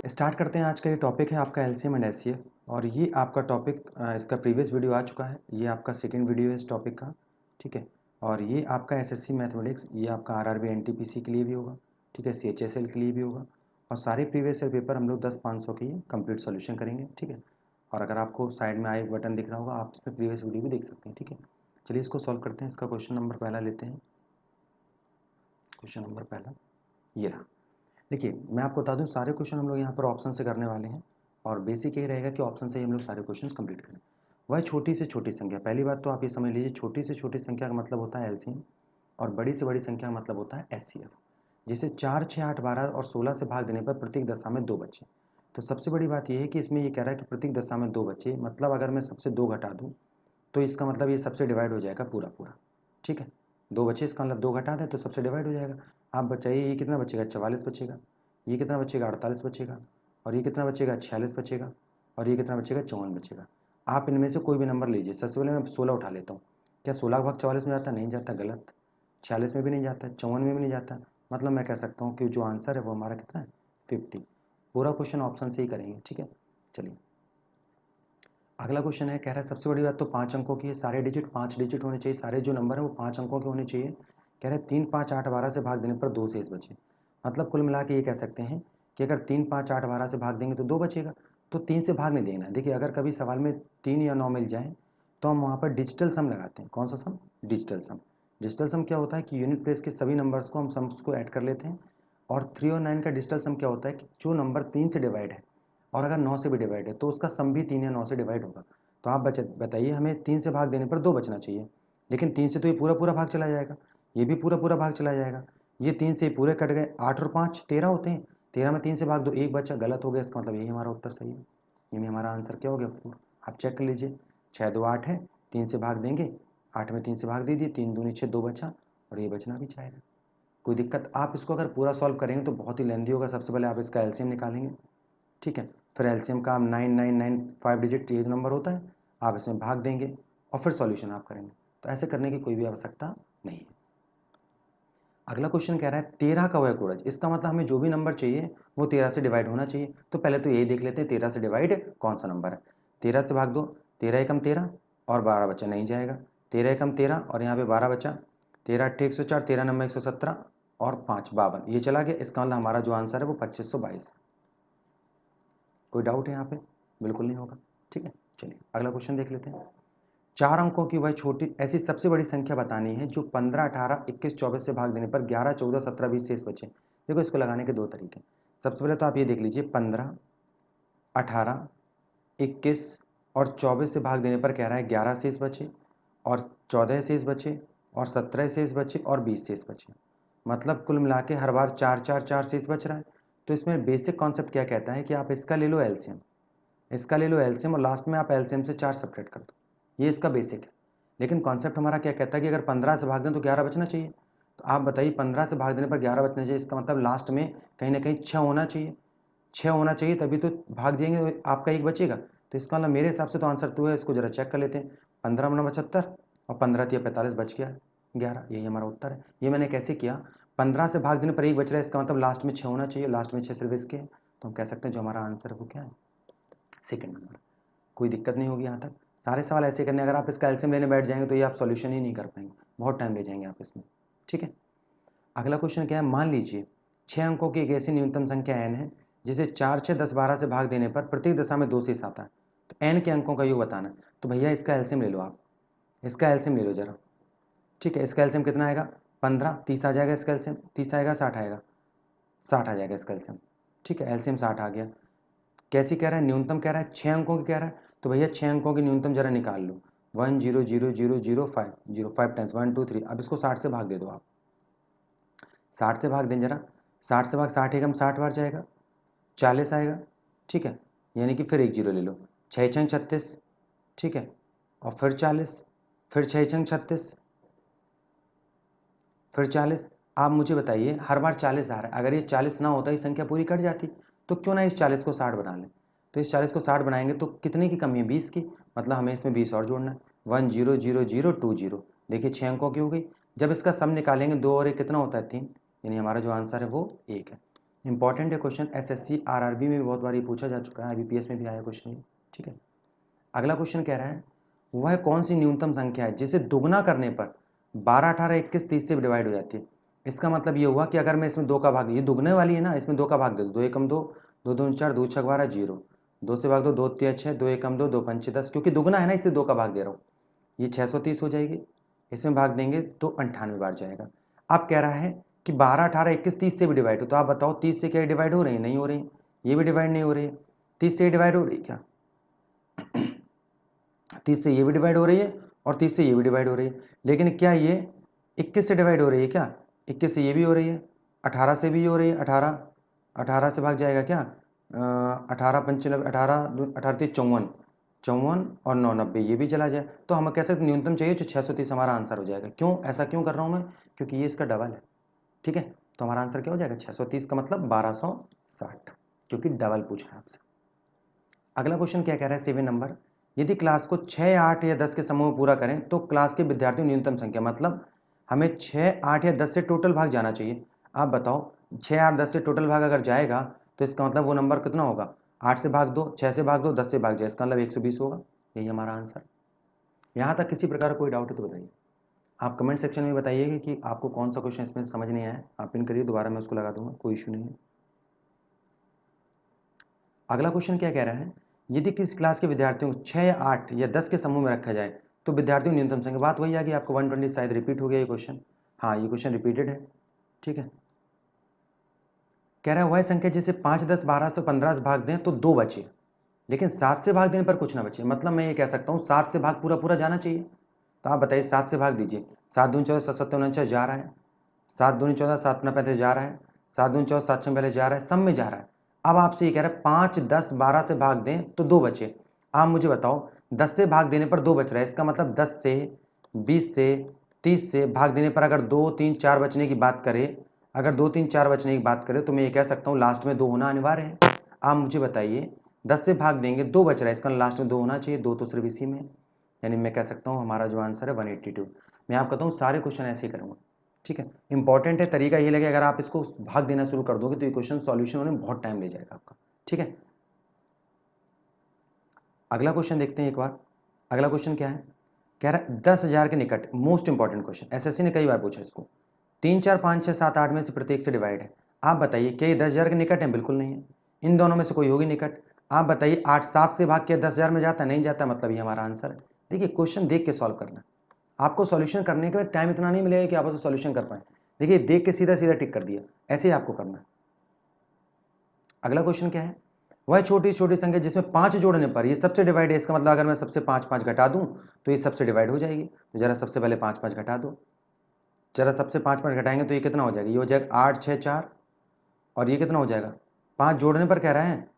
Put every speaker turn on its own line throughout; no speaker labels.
Start करते हैं। आज का ये टॉपिक है आपका एलसीएम एंड एचसीएफ और ये आपका टॉपिक इसका प्रीवियस वीडियो आ चुका है। ये आपका सेकंड वीडियो है इस टॉपिक का, ठीक है। और ये आपका एसएससी मैथमेटिक्स, ये आपका आरआरबी एनटीपीसी के लिए भी होगा, ठीक है, सीएचएसएल के लिए भी होगा। और सारे प्रीवियस ईयर पेपर हम लोग 10-500 के कंप्लीट सोल्यूशन करेंगे, ठीक है। और अगर आपको साइड में आई बटन दिख रहा होगा, आप इसमें प्रीवियस वीडियो भी देख सकते हैं, ठीक है। चलिए इसको सॉल्व करते हैं। इसका क्वेश्चन नंबर पहला लेते हैं। क्वेश्चन नंबर पहला ये रहा। देखिए, मैं आपको बता दूं, सारे क्वेश्चन हम लोग यहाँ पर ऑप्शन से करने वाले हैं और बेसिक यही रहेगा कि ऑप्शन से ही हम लोग सारे क्वेश्चंस कंप्लीट करें। वह छोटी से छोटी संख्या, पहली बात तो आप ये समझ लीजिए, छोटी से छोटी संख्या का मतलब होता है एलसीएम और बड़ी से बड़ी संख्या का मतलब होता है एचसीएफ। जिसे 4, 6, 8, 12 और 16 से भाग देने पर प्रत्येक दशा में 2 बचे। तो सबसे बड़ी बात यह है कि इसमें ये कह रहा है कि प्रत्येक दशा में 2 बचे, मतलब अगर मैं सबसे 2 घटा दूँ तो इसका मतलब ये सबसे डिवाइड हो जाएगा पूरा पूरा, ठीक है। 2 बचे, इसका मतलब 2 घटा दें तो सबसे डिवाइड हो जाएगा। आप बताइए ये कितना बचेगा? 44 बचेगा। ये कितना बचेगा? 48 बचेगा। और ये कितना बचेगा? 46 बचेगा। और ये कितना बचेगा? 54 बचेगा। आप इनमें से कोई भी नंबर लीजिए। सबसे पहले मैं 16 उठा लेता हूँ। क्या 16 का भाग 44 में जाता? नहीं जाता, गलत। 46 में भी नहीं जाता, 54 में भी नहीं जाता। मतलब मैं कह सकता हूँ कि जो आंसर है वो हमारा कितना है? 50। पूरा क्वेश्चन ऑप्शन से ही करेंगे, ठीक है। चलिए अगला क्वेश्चन है, कह रहा है सबसे बड़ी बात तो 5 अंकों की है, सारे डिजिट 5 डिजिट होने चाहिए, सारे जो नंबर है वो 5 अंकों के होने चाहिए। कह रहे हैं 3, 5, 8, 12 से भाग देने पर 2 शेष बचे। मतलब कुल मिला के ये कह सकते हैं कि अगर 3, 5, 8, 12 से भाग देंगे तो 2 बचेगा, तो 3 से भाग नहीं देना है। देखिए, अगर कभी सवाल में 3 या 9 मिल जाए तो हम वहाँ पर डिजिटल सम लगाते हैं। कौन सा सम? डिजिटल सम। डिजिटल सम क्या होता है कि यूनिट प्लेस के सभी नंबर्स को हम सम्स को ऐड कर लेते हैं। और 3 और 9 का डिजिटल सम क्या होता है कि जो नंबर 3 से डिवाइड है और अगर 9 से भी डिवाइड है तो उसका सम भी 3 या 9 से डिवाइड होगा। तो आप बताइए, हमें 3 से भाग देने पर 2 बचना चाहिए, लेकिन 3 से तो ये पूरा पूरा भाग चला जाएगा, ये भी पूरा पूरा भाग चला जाएगा, ये 3 से पूरे कट गए। 8 और 5 13 होते हैं, 13 में 3 से भाग दो, 1 बचा, गलत हो गया। इसका मतलब यही हमारा उत्तर सही है, यानी हमारा आंसर क्या हो गया? 4। आप चेक कर लीजिए, 6 2 8 है, 3 से भाग देंगे, 8 में 3 से भाग दीजिए, 3 दूनी 6, 2 बचा और ये बचना भी चाहेगा। कोई दिक्कत? आप इसको अगर पूरा सॉल्व करेंगे तो बहुत ही लेंदी होगा। सबसे पहले आप इसका एलसीएम निकालेंगे, ठीक है। फिर एलसीएम का 9995 डिजिट ये नंबर होता है, आप इसमें भाग देंगे और फिर सॉल्यूशन आप करेंगे। तो ऐसे करने की कोई भी आवश्यकता नहीं है। अगला क्वेश्चन कह रहा है 13 का अवयव गुणज। इसका मतलब हमें जो भी नंबर चाहिए वो 13 से डिवाइड होना चाहिए। तो पहले तो यही देख लेते हैं 13 से डिवाइड कौन सा नंबर है। 13 से भाग दो, 13 एकम 13 और 12 बचा, नहीं जाएगा। 13 एकम 13 और यहाँ पे 12 बचा, 13 अट्ठे 104, 13 नंबर 117 और 5 52, ये चला गया। इसका मतलब हमारा जो आंसर है वो 2522। कोई डाउट है यहाँ पे? बिल्कुल नहीं होगा, ठीक है। चलिए अगला क्वेश्चन देख लेते हैं। 4 अंकों की वह छोटी ऐसी सबसे बड़ी संख्या बतानी है जो 15, 18, 21, 24 से भाग देने पर 11, 14, 17, 20 शेष बचे। देखो, इसको लगाने के 2 तरीके। सबसे पहले तो आप ये देख लीजिए, 15, 18, 21 और 24 से भाग देने पर कह रहा है 11 शेष बचे और 14 शेष बचे और 17 शेष बचे और 20 शेष बचे। मतलब कुल मिला के हर बार 4 4 4 शेष बच रहा है। तो इसमें बेसिक कॉन्सेप्ट क्या कहता है कि आप इसका ले लो एलसीएम, इसका ले लो एलसीएम और लास्ट में आप एलसीएम से 4 सब्ट्रैक्ट कर दो। ये इसका बेसिक है। लेकिन कॉन्सेप्ट हमारा क्या कहता है कि अगर 15 से भाग दें तो 11 बचना चाहिए। तो आप बताइए, 15 से भाग देने पर 11 बचना चाहिए, इसका मतलब लास्ट में कहीं ना कहीं 6 होना चाहिए। 6 होना चाहिए, तभी तो भाग जाएंगे तो आपका 1 बचेगा। तो इसका मतलब मेरे हिसाब से तो आंसर 2 है। इसको जरा चेक कर लेते हैं। 15 बना 75 और 15 तिया 45, बच गया 11। यही हमारा उत्तर है। ये मैंने कैसे किया? 15 से भाग देने पर 1 बच रहा है, इसका मतलब लास्ट में 6 होना चाहिए। लास्ट में 6 सिर्फ इसके हैं, तो हम कह सकते हैं जो हमारा आंसर है वो क्या है? Second number. कोई दिक्कत नहीं होगी यहाँ तक। सारे सवाल ऐसे करने, अगर आप इसका एलसीएम लेने बैठ जाएंगे तो ये आप सॉल्यूशन ही नहीं कर पाएंगे, बहुत टाइम ले जाएंगे आप इसमें, ठीक है। अगला क्वेश्चन क्या है? मान लीजिए 6 अंकों की एक ऐसी न्यूनतम संख्या n है जिसे 4, 6, 10, 12 से भाग देने पर प्रत्येक दशा में 2 शेष आता है। तो n के अंकों का योग बताना है। तो भैया इसका एलसीएम ले लो, आप इसका एलसीएम ले लो जरा, ठीक है। इसका एलसीएम कितना आएगा? 15, 30 आ जाएगा इसका एलसीएम, 30 आएगा, 60 आएगा, 60 आ जाएगा इसका एलसीएम, ठीक है। एलसीएम 60 आ गया। कैसी कह रहा है? न्यूनतम कह रहा है, 6 अंकों की कह रहा है। तो भैया 6 अंकों की न्यूनतम जरा निकाल लो। 1 0 0 0 0 5 0 5 टाइम्स 1 2 3। अब इसको 60 से भाग दे दो आप, 60 से भाग दें जरा। 60 से भाग 60 एकम 60 बार जाएगा, 40 आएगा, ठीक है। यानी कि फिर 1 जीरो ले लो, 6 छंग 36, ठीक है। और फिर 40, फिर 6 छंग 36, फिर 40। आप मुझे बताइए, हर बार 40 आ रहा है, अगर ये 40 ना होता, ये संख्या पूरी कट जाती। तो क्यों ना इस 40 को 60 बना लें। तो इस 40 को 60 बनाएंगे तो कितने की कमी है? 20 की। मतलब हमें इसमें 20 और जोड़ना है। 1 0 0 0 2 0। देखिए 6 अंकों की हो गई। जब इसका सम निकालेंगे 2 और 1 कितना होता है? 3। यानी हमारा जो आंसर है वो 1 है। इंपॉर्टेंट है क्वेश्चन, एसएससी आरआरबी में भी बहुत बार ये पूछा जा चुका है, आईबीपीएस में भी आया क्वेश्चन ये, ठीक है। अगला क्वेश्चन कह रहा है वह कौन सी न्यूनतम संख्या है जिसे दुगना करने पर 12, 18, 21, 30 से डिवाइड हो जाती है। इसका मतलब ये हुआ कि अगर मैं इसमें 2 का भाग, ये दुगने वाली है ना, इसमें 2 का भाग दे दो, 2 एकम 2, 2 दूनी 4, 2 छक 12, 0, 2 से भाग दो, 2 तिया 6, 2 एकम 2, 2 पंचे 10, क्योंकि दुगना है ना इससे 2 का भाग दे रहा हूँ, ये 630 हो जाएगी। इसमें भाग देंगे तो 98 बार जाएगा। अब कह रहा है कि 12, 18, 21, 30 से भी डिवाइड हो, तो आप बताओ 30 से क्या डिवाइड हो रही है, नहीं हो रही, ये भी डिवाइड नहीं हो रही है, 30 से डिवाइड हो रही है क्या, 30 से ये भी डिवाइड हो रही है और 30 से ये भी डिवाइड हो रही है, लेकिन क्या ये 21 से डिवाइड हो रही है क्या, 21 से ये भी हो रही है, 18 से भी हो रही है, 18 से भाग जाएगा क्या, 18 पंचानबे, 18 54, 54 और 9 90, ये भी चला जाए, तो हम कह सकते न्यूनतम चाहिए जो 630 हमारा आंसर हो जाएगा। क्यों ऐसा क्यों कर रहा हूँ मैं, क्योंकि ये इसका डबल है, ठीक है। तो हमारा आंसर क्या हो जाएगा 630 का मतलब 1260, क्योंकि डबल पूछा है आपसे। अगला क्वेश्चन क्या कह रहा है 7 नंबर, यदि क्लास को 6, 8 या 10 के समूह में पूरा करें तो क्लास के विद्यार्थियों न्यूनतम संख्या, मतलब हमें 6, 8 या 10 से टोटल भाग जाना चाहिए। आप बताओ 6, 8, 10 से टोटल भाग अगर जाएगा तो इसका मतलब वो नंबर कितना होगा, 8 से भाग दो, 6 से भाग दो, 10 से भाग जाए, इसका मतलब 120 होगा। यही हमारा आंसर। यहाँ तक किसी प्रकार कोई डाउट है तो बताइए, आप कमेंट सेक्शन में बताइएगा कि आपको कौन सा क्वेश्चन इसमें समझ नहीं आया, आप पिन करिए, दोबारा मैं उसको लगा दूंगा, कोई इशू नहीं है। अगला क्वेश्चन क्या कह रहा है, यदि किस क्लास के विद्यार्थियों को 6 या 8 या 10 के समूह में रखा जाए तो विद्यार्थियों न्यूनतम संख्या, बात वही आ गई आपको 120 शायद रिपीट हो गया ये क्वेश्चन, हाँ ये क्वेश्चन रिपीटेड है, ठीक है। कह रहा है वह संख्या जिसे 5, 10, 12 से 15 से भाग दें तो 2 बचे, लेकिन 7 से भाग देने पर कुछ ना बचे, मतलब मैं ये कह सकता हूँ 7 से भाग पूरा पूरा जाना चाहिए। तो आप बताइए 7 से भाग दीजिए, 7 दूनी 14, 7 7 49 जा रहा है, 7 दूनी 14, 7 35 जा रहा है, 7 दूनी 14, 7 46 जा रहा है, सब में जा रहा है। अब आपसे ये कह रहा है 5, 10, 12 से भाग दें तो 2 बचे। आप मुझे बताओ 10 से भाग देने पर 2 बच रहा है, इसका मतलब 10 से, 20 से, 30 से भाग देने पर अगर 2, 3, 4 बचने की बात करें, अगर 2, 3, 4 बचने की बात करें तो मैं ये कह सकता हूँ लास्ट में 2 होना अनिवार्य है। आप मुझे बताइए 10 से भाग देंगे 2 बच रहा है, इसका लास्ट में 2 होना चाहिए, 2 तो सिर्फ इसी में, यानी मैं कह सकता हूँ हमारा जो आंसर है 182। मैं आप कहता हूँ सारे क्वेश्चन ऐसे ही करूँगा, ठीक है। इंपॉर्टेंट है, तरीका ये लगे, अगर आप इसको भाग देना शुरू कर दोगे तो ये क्वेश्चन सॉल्यूशन होने में बहुत टाइम ले जाएगा आपका, ठीक है। अगला क्वेश्चन देखते हैं एक बार। अगला क्वेश्चन क्या है, कह रहा है 10,000 के निकट, मोस्ट इंपॉर्टेंट क्वेश्चन, एसएससी ने कई बार पूछा इसको, 3, 4, 5, 6, 7, 8 में से प्रत्येक से डिवाइड है। आप बताइए क्या ये 10,000 के निकट है, बिल्कुल नहीं है, इन दोनों में से कोई होगी निकट। आप बताइए 8, 7 से भाग के 10,000 में जाता है, नहीं जाता, मतलब ये हमारा आंसर है। देखिए क्वेश्चन देख के सॉल्व करना, आपको सॉल्यूशन करने के बाद टाइम इतना नहीं मिलेगा कि आप उसे सॉल्यूशन कर पाए। देखिए देख के सीधा सीधा टिक कर दिया, ऐसे ही आपको करना है। अगला क्वेश्चन क्या है, वह छोटी छोटी संख्या जिसमें 5 जोड़ने पर ये सबसे डिवाइड है, इसका मतलब अगर मैं सबसे 5 5 घटा दूं तो ये सबसे डिवाइड हो जाएगी। तो जरा सबसे पहले 5 5 घटा दो, जरा सबसे 5 5 घटाएंगे तो ये कितना हो जाएगा, ये हो जाएगा 8 6 4, और ये कितना हो जाएगा 5 जोड़ने पर कह रहे हैं,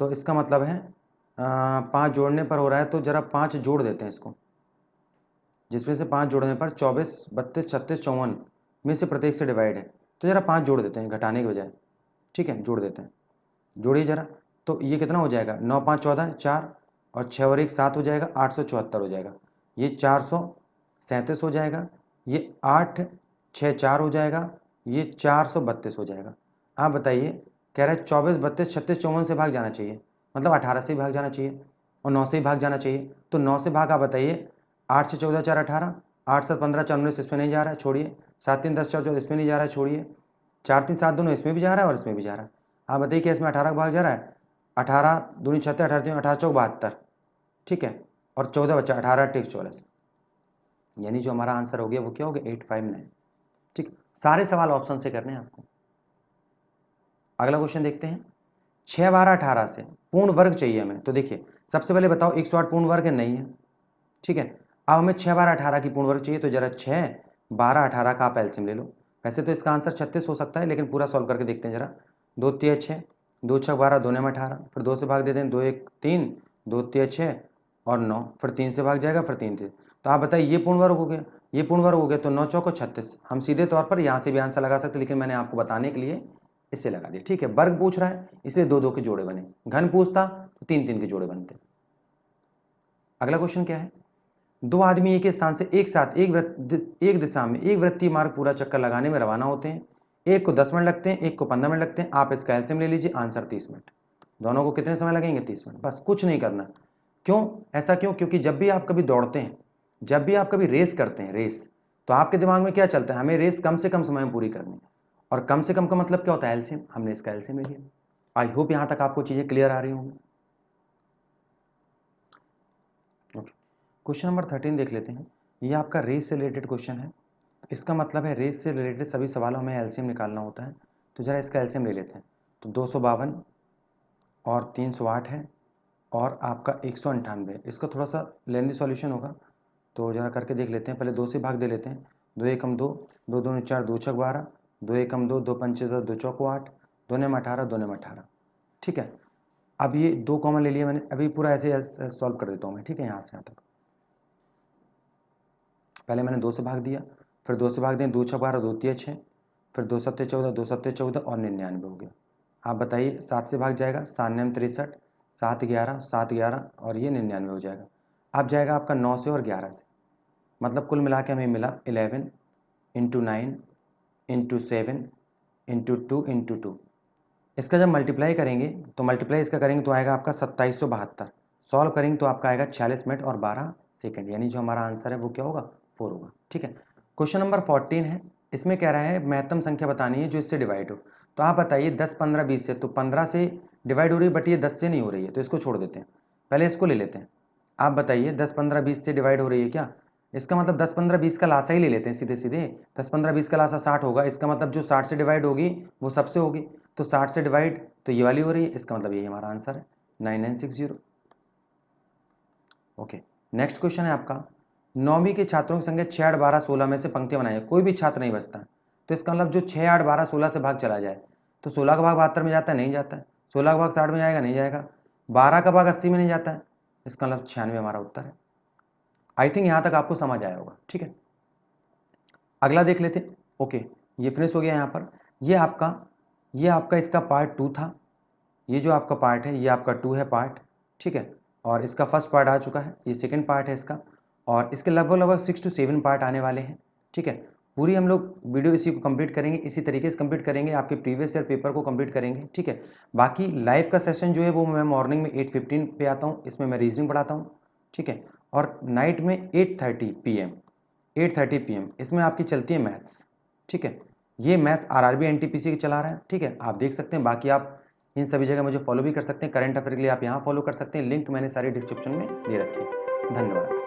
तो इसका मतलब है 5 जोड़ने पर हो रहा है, तो जरा 5 जोड़ देते हैं इसको, जिसमें से 5 जोड़ने पर 24, 32, 36, 54 में से प्रत्येक से डिवाइड है, तो जरा 5 जोड़ देते हैं घटाने के बजाय, ठीक है, जोड़ देते हैं, जोड़िए जरा, तो ये कितना हो जाएगा 9 5 14 4, और 6 और 1 7 हो जाएगा, 874 हो जाएगा, ये 437 हो जाएगा, ये 8 6 4 हो जाएगा, ये 432 हो जाएगा। आप बताइए, कह रहा है 24, 32, 36, 54 से भाग जाना चाहिए, मतलब 18 से ही भाग जाना चाहिए और 9 से ही भाग जाना चाहिए, तो 9 से भाग आप बताइए, 8 से 14 4 18, 8 7 15 4 19, इसमें नहीं जा रहा है, छोड़िए, 7 3 10 4 14, इसमें नहीं जा रहा है, छोड़िए, 4 3 7 दोनों इसमें भी जा रहा है और इसमें भी जा रहा है। आप बताइए क्या इसमें 18 का भाग जा रहा है, 18 दूनी 36, 18 3 18 चौक 72, ठीक है, और 14 बच्चा, 18 टिक 44, यानी जो हमारा आंसर हो गया वो क्या हो गया 859, ठीक। सारे सवाल ऑप्शन से करने हैं आपको। अगला क्वेश्चन देखते हैं, 6 12 18 से पूर्ण वर्ग चाहिए हमें, तो देखिए सबसे पहले बताओ 108 पूर्ण वर्ग है, नहीं है, ठीक है। अब हमें 6 12 18 की पूर्ण वर्ग चाहिए, तो जरा 6 12 18 का आप एलसीएम ले लो। वैसे तो इसका आंसर 36 हो सकता है, लेकिन पूरा सॉल्व करके देखते हैं जरा। 2 3 6, 2 6 12, 2 9 18, फिर 2 से भाग देते हैं, 2 1 3, 2 3 6 और 9, फिर 3 से भाग जाएगा, फिर 3 3, तो आप बताइए ये पूर्ण वर्ग हो गया, ये पूर्ण वर्ग हो गया, तो 9 चौको 36, हम सीधे तौर पर यहाँ से भी आंसर लगा सकते, लेकिन मैंने आपको बताने के लिए इससे लगा दिया, ठीक है। वर्ग पूछ रहा है इसलिए 2 2 के जोड़े बने, घन पूछता तो 3 3 के जोड़े बनते। अगला क्वेश्चन क्या है, दो आदमी एक स्थान से एक साथ एक दिशा में एक वृत्तीय मार्ग पूरा चक्कर लगाने में रवाना होते हैं। एक को 10 मिनट लगते हैं, एक को 15 मिनट लगते हैं। आप इसका एलसीएम ले लीजिए, आंसर 30 मिनट। दोनों को कितने समय लगेंगे? 30 मिनट। बस कुछ नहीं करना। क्यों ऐसा? क्यों? क्योंकि जब भी आप कभी दौड़ते हैं, जब भी आप कभी रेस करते हैं, रेस, तो आपके दिमाग में क्या चलता है? हमें रेस कम से कम समय में पूरी करनी है। और कम से कम का मतलब क्या होता है? एलसीएम। हमने इसका एलसीएम ले लिया। आई होप यहां तक आपको चीजें क्लियर आ रही होंगी। ओके, क्वेश्चन नंबर 13 देख लेते हैं। ये आपका रेस से रिलेटेड क्वेश्चन है। इसका मतलब है रेस से रिलेटेड सभी सवालों में एलसीएम निकालना होता है। तो जरा इसका एलसीएम ले लेते हैं। तो 252 और 308 है और आपका 198। इसका थोड़ा सा लेंदी सॉल्यूशन होगा, तो जरा करके देख लेते हैं। पहले 2 से भाग दे लेते हैं। 2 एकम 2, 2 दूनी 4, 2 छक 12, 2 एकम 2, 2 पंचे 10, 2 चौको 8, 2 ने 18, 2 ने 18। ठीक है, अब ये 2 कॉमन ले लिया मैंने। अभी पूरा ऐसे सॉल्व कर देता हूँ मैं। ठीक है, यहाँ से यहाँ तक। पहले मैंने 2 से भाग दिया, फिर 2 से भाग दिया, 2 छक 12, 2 तिया 6, फिर 2 सत्ते 14, 2 सत्ते 14 और 99 हो गया। आप बताइए, 7 से भाग जाएगा, 7 नेम 63, 7 11, 7 11 और ये 99 हो जाएगा। अब जाएगा आपका 9 से और 11 से, मतलब कुल मिला के हमें मिला 11 इंटू 9 इंटू 7 इंटू 2 इंटू 2। इसका जब मल्टीप्लाई करेंगे, तो मल्टीप्लाई इसका करेंगे तो आएगा आपका 2772। सॉल्व करेंगे तो आपका आएगा 46 मिनट और 12 सेकंड, यानी जो हमारा आंसर है वो क्या होगा? 4 होगा। ठीक है, क्वेश्चन नंबर 14 है। इसमें कह रहा है महत्तम संख्या बतानी है जो इससे डिवाइड हो। तो आप बताइए 10 15 20 से, तो 15 से डिवाइड हो रही है, बट ये 10 से नहीं हो रही है, तो इसको छोड़ देते हैं। पहले इसको ले लेते हैं। आप बताइए 10 15 20 से डिवाइड हो रही है क्या? इसका मतलब 10 15 20 का लासा ही ले लेते हैं सीधे सीधे। 10 15 20 का लासा 60 होगा, इसका मतलब जो 60 से डिवाइड होगी वो सबसे होगी। तो 60 से डिवाइड तो ये वाली हो रही है, इसका मतलब यही हमारा आंसर है 9960। ओके, नेक्स्ट क्वेश्चन है आपका। 9वीं के छात्रों की संख्या 6 8 12 16 में से पंक्तियां बनाइए। कोई भी छात्र नहीं बचता, तो इसका मतलब जो 6 8 12 16 से भाग चला जाए, तो 16 का भाग 72 में जाता है, नहीं जाता है। 16 का भाग 60 में जाएगा, नहीं जाएगा। 12 का भाग 80 में नहीं जाता है, इसका मतलब 96 हमारा उत्तर है। आई थिंक यहां तक आपको समझ आया होगा। ठीक है, अगला देख लेते हैं। ओके, ये फिनिश हो गया यहाँ पर। ये आपका इसका पार्ट 2 था। ये जो आपका पार्ट है ये आपका 2 है पार्ट। ठीक है, और इसका फर्स्ट पार्ट आ चुका है, ये सेकंड पार्ट है इसका, और इसके लगभग लगभग 6 to 7 पार्ट आने वाले हैं। ठीक है, पूरी हम लोग वीडियो इसी को कंप्लीट करेंगे, इसी तरीके से कंप्लीट करेंगे, आपके प्रीवियस ईयर पेपर को कंप्लीट करेंगे। ठीक है, बाकी लाइव का सेशन जो है वो मैं मॉर्निंग में 8:15 पे आता हूँ, इसमें मैं रीजनिंग पढ़ाता हूँ। ठीक है, और नाइट में 8:30 PM, 8:30 PM इसमें आपकी चलती है मैथ्स। ठीक है, ये मैथ्स आरआरबी एनटीपीसी के चला रहा है। ठीक है, आप देख सकते हैं। बाकी आप इन सभी जगह मुझे फॉलो भी कर सकते हैं। करंट अफेयर के लिए आप यहाँ फॉलो कर सकते हैं, लिंक मैंने सारी डिस्क्रिप्शन में दे रखी है। धन्यवाद।